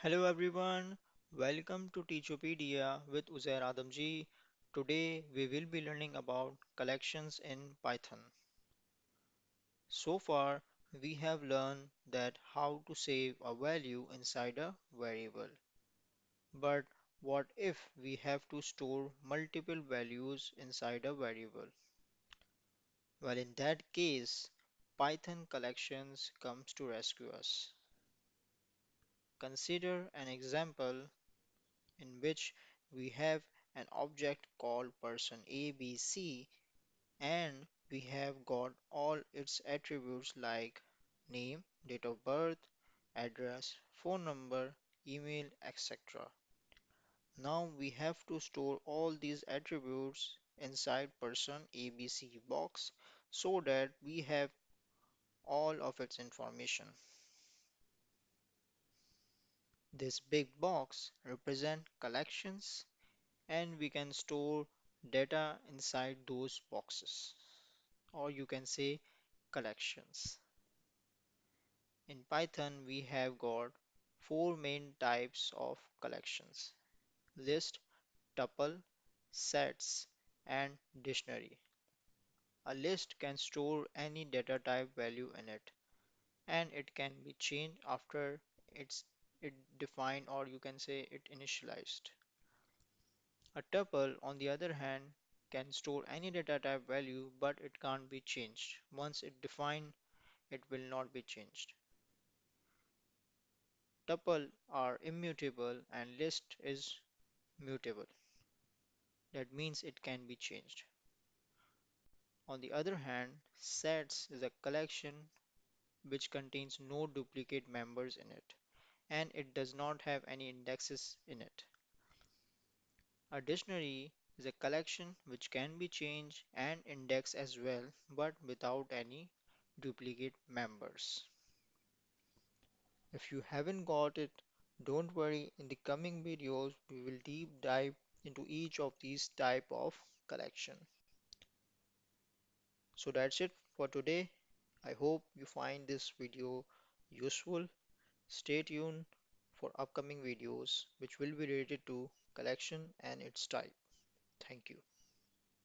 Hello everyone, welcome to Teachopedia with Uzair Adamji. Today we will be learning about collections in Python. So far we have learned that how to save a value inside a variable. But what if we have to store multiple values inside a variable? Well, in that case, Python collections comes to rescue us. Consider an example in which we have an object called person ABC and we have got all its attributes like name, date of birth, address, phone number, email, etc. Now we have to store all these attributes inside person ABC box so that we have all of its information. This big box represent collections and we can store data inside those boxes, or you can say collections. In Python, we have got four main types of collections: list, tuple, sets, and dictionary. A list can store any data type value in it, and it can be changed after it defined, or you can say it initialized. A tuple, on the other hand, can store any data type value, but it can't be changed. Once it defined, it will not be changed. Tuple are immutable and list is mutable. That means it can be changed. On the other hand, sets is a collection which contains no duplicate members in it, and it does not have any indexes in it. A dictionary is a collection which can be changed and indexed as well, but without any duplicate members. If you haven't got it, don't worry, in the coming videos we will deep dive into each of these type of collection. So that's it for today. I hope you find this video useful. Stay tuned for upcoming videos which will be related to collection and its type. Thank you.